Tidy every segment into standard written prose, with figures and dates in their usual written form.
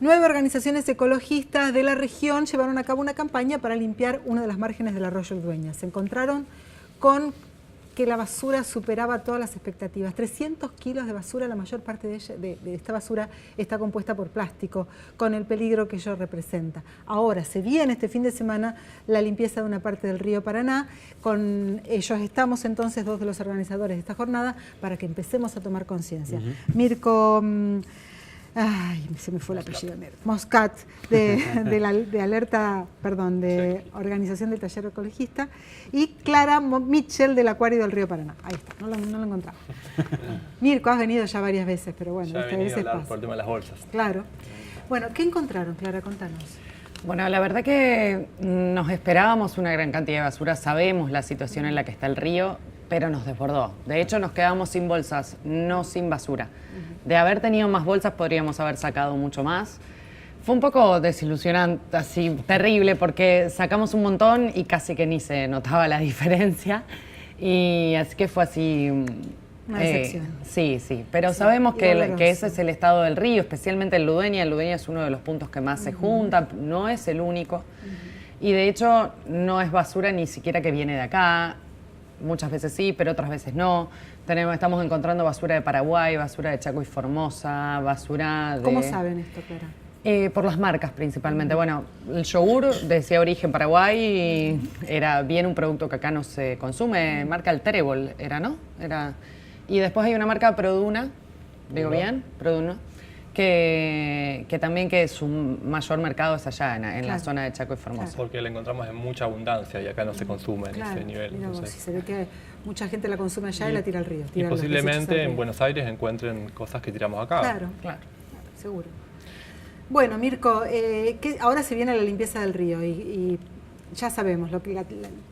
9 organizaciones ecologistas de la región llevaron a cabo una campaña para limpiar una de las márgenes del arroyo El Dueñas. Se encontraron con que la basura superaba todas las expectativas. 300 kilos de basura, la mayor parte de esta basura está compuesta por plástico, con el peligro que ello representa. Ahora, se viene este fin de semana la limpieza de una parte del río Paraná. Con ellos estamos entonces, 2 de los organizadores de esta jornada, para que empecemos a tomar conciencia. Mirko... Ay, se me fue el apellido. Moscat, de Alerta, perdón, de Organización del Taller Ecologista, y Clara Mitchell del Acuario del Río Paraná. Ahí está, no lo encontramos. Mirko, has venido ya varias veces, pero bueno, ya esta vez es por el tema de las bolsas. Claro. Bueno, ¿qué encontraron, Clara? Contanos. Bueno, la verdad que nos esperábamos una gran cantidad de basura, sabemos la situación en la que está el río, pero nos desbordó. De hecho, nos quedamos sin bolsas, no sin basura. De haber tenido más bolsas podríamos haber sacado mucho más. Fue un poco desilusionante, así terrible, porque sacamos un montón y casi que ni se notaba la diferencia. Y así que fue así... Una decepción. Sí, pero sí, sabemos que ese es el estado del río, especialmente el Ludueña. El Ludueña es uno de los puntos que más se junta, no es el único. Y de hecho no es basura ni siquiera que viene de acá. Muchas veces sí, pero otras veces no. Estamos encontrando basura de Paraguay, basura de Chaco y Formosa, basura de... ¿Cómo saben esto, Clara? Por las marcas principalmente. Bueno, el yogur decía origen Paraguay y era bien un producto que acá no se consume, marca el Trébol, ¿no? Y después hay una marca Produna, digo bien, Produna, que también que su mayor mercado es allá, en la zona de Chaco y Formosa. Claro. Porque la encontramos en mucha abundancia y acá no se consume en ese nivel. Entonces, si se ve que mucha gente la consume allá y la tira al río. Y posiblemente en Buenos Aires encuentren cosas que tiramos acá. Claro, seguro. Bueno, Mirko, ahora se viene la limpieza del río y ya sabemos,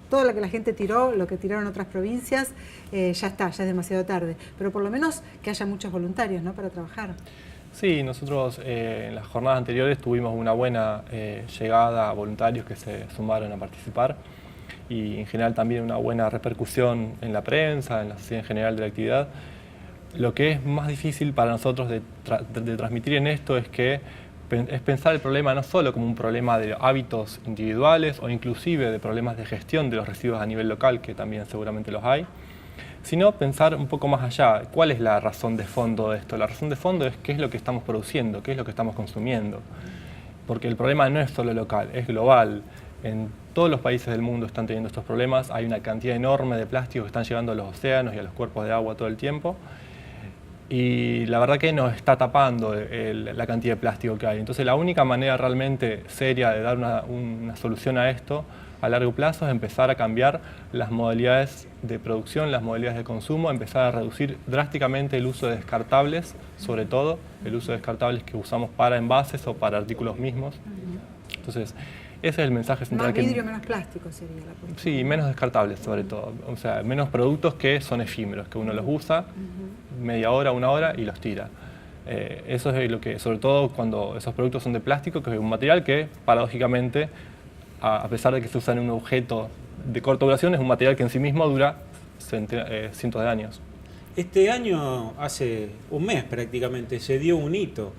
todo lo que la gente tiró, lo que tiraron otras provincias, ya está, ya es demasiado tarde. Pero por lo menos que haya muchos voluntarios, ¿no?, para trabajar. Sí, nosotros en las jornadas anteriores tuvimos una buena llegada a voluntarios que se sumaron a participar y en general también una buena repercusión en la prensa, en la sociedad en general de la actividad. Lo que es más difícil para nosotros de transmitir en esto es pensar el problema no solo como un problema de hábitos individuales o inclusive de problemas de gestión de los residuos a nivel local, que también seguramente los hay, sino pensar un poco más allá. ¿Cuál es la razón de fondo de esto? La razón de fondo es qué es lo que estamos produciendo, qué es lo que estamos consumiendo. Porque el problema no es solo local, es global. En todos los países del mundo están teniendo estos problemas. Hay una cantidad enorme de plásticos que están llegando a los océanos y a los cuerpos de agua todo el tiempo. Y la verdad que nos está tapando la cantidad de plástico que hay. Entonces la única manera realmente seria de dar una solución a esto a largo plazo es empezar a cambiar las modalidades de producción, las modalidades de consumo, empezar a reducir drásticamente el uso de descartables, sobre todo el uso de descartables que usamos para envases o para artículos mismos. Entonces, ese es el mensaje central. Más vidrio, menos plástico sería la política. Sí, menos descartables sobre todo. O sea, menos productos que son efímeros, que uno los usa media hora, una hora y los tira. Eso es lo que, sobre todo cuando esos productos son de plástico, que es un material que paradójicamente, a pesar de que se usa en un objeto de corta duración, es un material que en sí mismo dura cientos de años. Este año, hace un mes prácticamente, se dio un hito,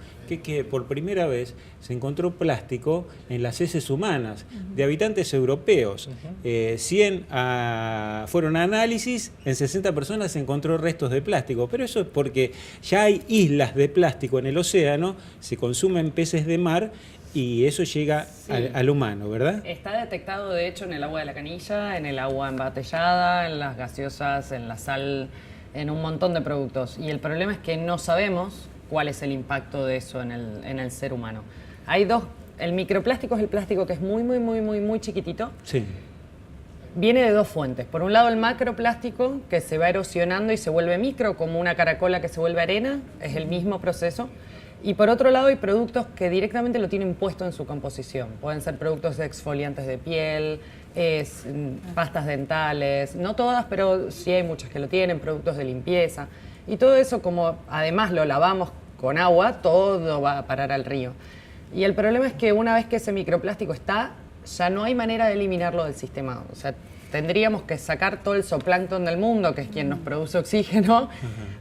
que por primera vez se encontró plástico en las heces humanas de habitantes europeos. 100 fueron a análisis, en 60 personas se encontró restos de plástico, pero eso es porque ya hay islas de plástico en el océano, se consumen peces de mar y eso llega al humano, ¿verdad? Está detectado, de hecho, en el agua de la canilla, en el agua embotellada, en las gaseosas, en la sal, en un montón de productos. Y el problema es que no sabemos cuál es el impacto de eso en el ser humano. Hay dos. El microplástico es el plástico que es muy chiquitito. Sí. Viene de dos fuentes. Por un lado, el macroplástico, que se va erosionando y se vuelve micro, como una caracola que se vuelve arena. Es el mismo proceso. Y por otro lado hay productos que directamente lo tienen puesto en su composición. Pueden ser productos exfoliantes de piel, pastas dentales, no todas, pero sí hay muchas que lo tienen, productos de limpieza. Y todo eso, como además lo lavamos con agua, todo va a parar al río. Y el problema es que una vez que ese microplástico está, ya no hay manera de eliminarlo del sistema. O sea, tendríamos que sacar todo el zooplancton del mundo, que es quien nos produce oxígeno,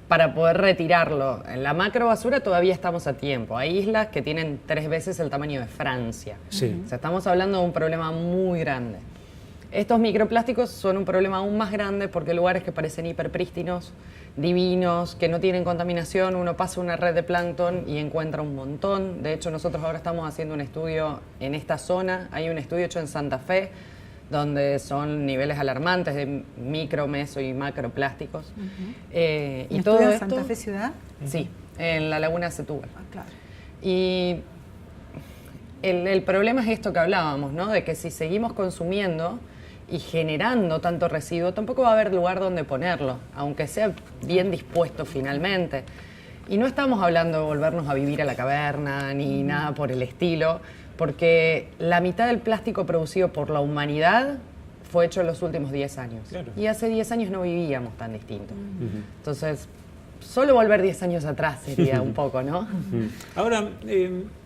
para poder retirarlo. En la macrobasura todavía estamos a tiempo. Hay islas que tienen 3 veces el tamaño de Francia. Sí. O sea, estamos hablando de un problema muy grande. Estos microplásticos son un problema aún más grande porque lugares que parecen hiperprístinos, divinos, que no tienen contaminación, uno pasa una red de plancton y encuentra un montón. De hecho, nosotros ahora estamos haciendo un estudio en esta zona. Hay un estudio hecho en Santa Fe, donde son niveles alarmantes de micro, meso y macroplásticos. Y todo en esto, Santa Fe ciudad? Sí, en la laguna de Setúbal. Ah, claro. Y el problema es esto que hablábamos, ¿no? De que si seguimos consumiendo y generando tanto residuo, tampoco va a haber lugar donde ponerlo, aunque sea bien dispuesto finalmente. Y no estamos hablando de volvernos a vivir a la caverna ni nada por el estilo, porque la mitad del plástico producido por la humanidad fue hecho en los últimos 10 años. Claro. Y hace 10 años no vivíamos tan distinto. Entonces, solo volver 10 años atrás sería un poco, ¿no? Ahora,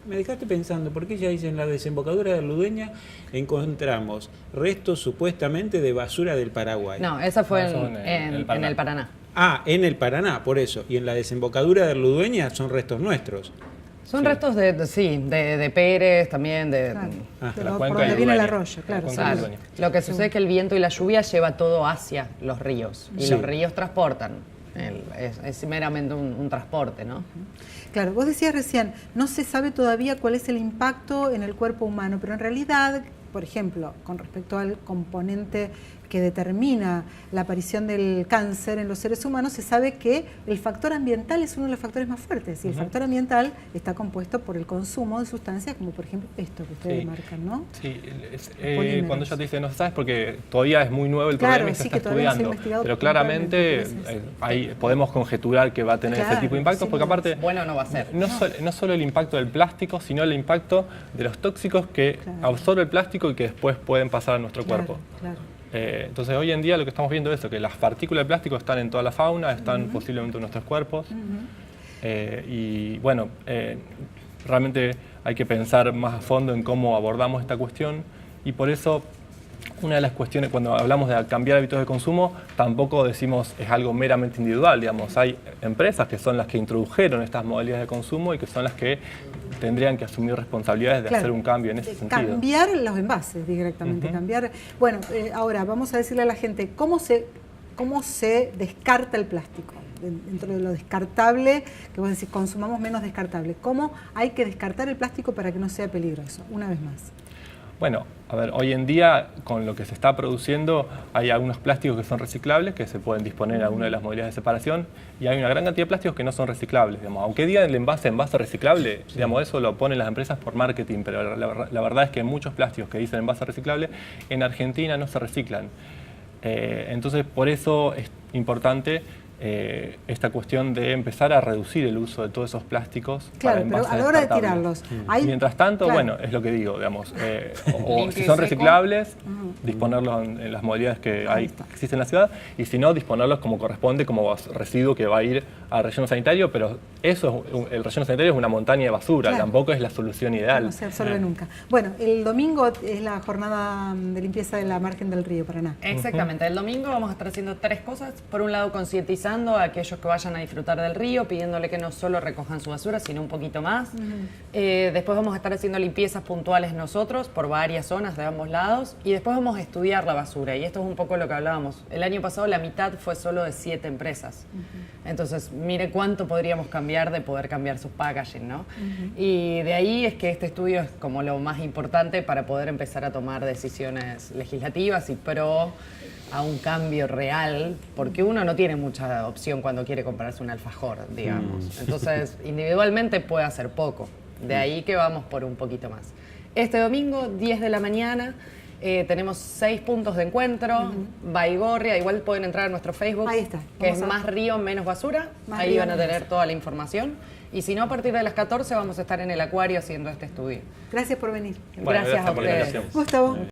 me dejaste pensando, porque ya dice en la desembocadura de Ludueña encontramos restos supuestamente de basura del Paraguay. No, esa fue Eso en el Paraná. Ah, en el Paraná, por eso. Y en la desembocadura de Ludueña son restos nuestros. Son restos de Pérez, también de... Claro. Ah, De la por cuenca donde del viene el Dueña. arroyo, claro. La cuenca Claro. del Dueña. Lo que sucede es que el viento y la lluvia lleva todo hacia los ríos. Y Sí. los ríos transportan. Es meramente un transporte, ¿no? Claro, vos decías recién, no se sabe todavía cuál es el impacto en el cuerpo humano, pero en realidad, por ejemplo, con respecto al componente que determina la aparición del cáncer en los seres humanos, se sabe que el factor ambiental es uno de los factores más fuertes. Y el factor ambiental está compuesto por el consumo de sustancias como, por ejemplo, esto que ustedes Sí. marcan, ¿no? Sí, polímeros. cuando ella te dice no se sabe es porque todavía es muy nuevo el Claro, problema y se sí, está que todavía no se ha estudiando. investigado Pero puntualmente, claramente entonces, podemos conjeturar que va a tener Claro, ese tipo de impactos, sí, porque aparte Bueno, no va a ser. no solo el impacto del plástico, sino el impacto de los tóxicos que Claro. absorbe el plástico y que después pueden pasar a nuestro Claro, cuerpo. claro. Entonces hoy en día lo que estamos viendo es eso, que las partículas de plástico están en toda la fauna, están posiblemente en nuestros cuerpos. Y bueno, realmente hay que pensar más a fondo en cómo abordamos esta cuestión y por eso una de las cuestiones, cuando hablamos de cambiar hábitos de consumo, tampoco decimos es algo meramente individual, digamos. Hay empresas que son las que introdujeron estas modalidades de consumo y que son las que tendrían que asumir responsabilidades de Claro. hacer un cambio en ese sentido. Cambiar los envases directamente, cambiar... Bueno, ahora vamos a decirle a la gente, ¿cómo se descarta el plástico? Dentro de lo descartable, que vos decís, consumamos menos descartable. ¿Cómo hay que descartar el plástico para que no sea peligroso? Una vez más. Bueno, a ver, hoy en día con lo que se está produciendo hay algunos plásticos que son reciclables, que se pueden disponer en alguna de las modalidades de separación, y hay una gran cantidad de plásticos que no son reciclables. Digamos. Aunque digan el envase reciclable, digamos, eso lo ponen las empresas por marketing, pero la verdad es que muchos plásticos que dicen envase reciclable en Argentina no se reciclan. Entonces, por eso es importante esta cuestión de empezar a reducir el uso de todos esos plásticos. Claro, para pero envases a la hora de descartables. tirarlos, hay... Mientras tanto, Claro. bueno, es lo que digo, digamos, o Limpio si y son seco. reciclables, disponerlos en las modalidades que Ahí hay, está. que existen en la ciudad, y si no, disponerlos como corresponde, como residuo que va a ir al relleno sanitario, pero eso, el relleno sanitario es una montaña de basura, Claro. tampoco es la solución ideal. No se absorbe nunca. Bueno, el domingo es la jornada de limpieza de la margen del río Paraná. Exactamente. El domingo vamos a estar haciendo 3 cosas. Por un lado, concientizando a aquellos que vayan a disfrutar del río, pidiéndole que no solo recojan su basura, sino un poquito más. Después vamos a estar haciendo limpiezas puntuales nosotros por varias zonas de ambos lados. Y después vamos a estudiar la basura. Y esto es un poco lo que hablábamos. El año pasado la mitad fue solo de 7 empresas. Entonces, mire cuánto podríamos cambiar de poder cambiar sus packaging, ¿no? Y de ahí es que este estudio es como lo más importante para poder empezar a tomar decisiones legislativas y pro a un cambio real, porque uno no tiene mucha opción cuando quiere comprarse un alfajor, digamos. Entonces, individualmente puede hacer poco. De ahí que vamos por un poquito más. Este domingo, 10 de la mañana, tenemos 6 puntos de encuentro, Baigorria, igual pueden entrar a nuestro Facebook, Ahí está. que es Vamos a- Más Río, Menos Basura, Más ahí Río, van a Menos tener toda la información. Y si no, a partir de las 14 vamos a estar en el acuario haciendo este estudio. Gracias por venir. Bueno, Gracias a por la ustedes. invitación. Gustavo.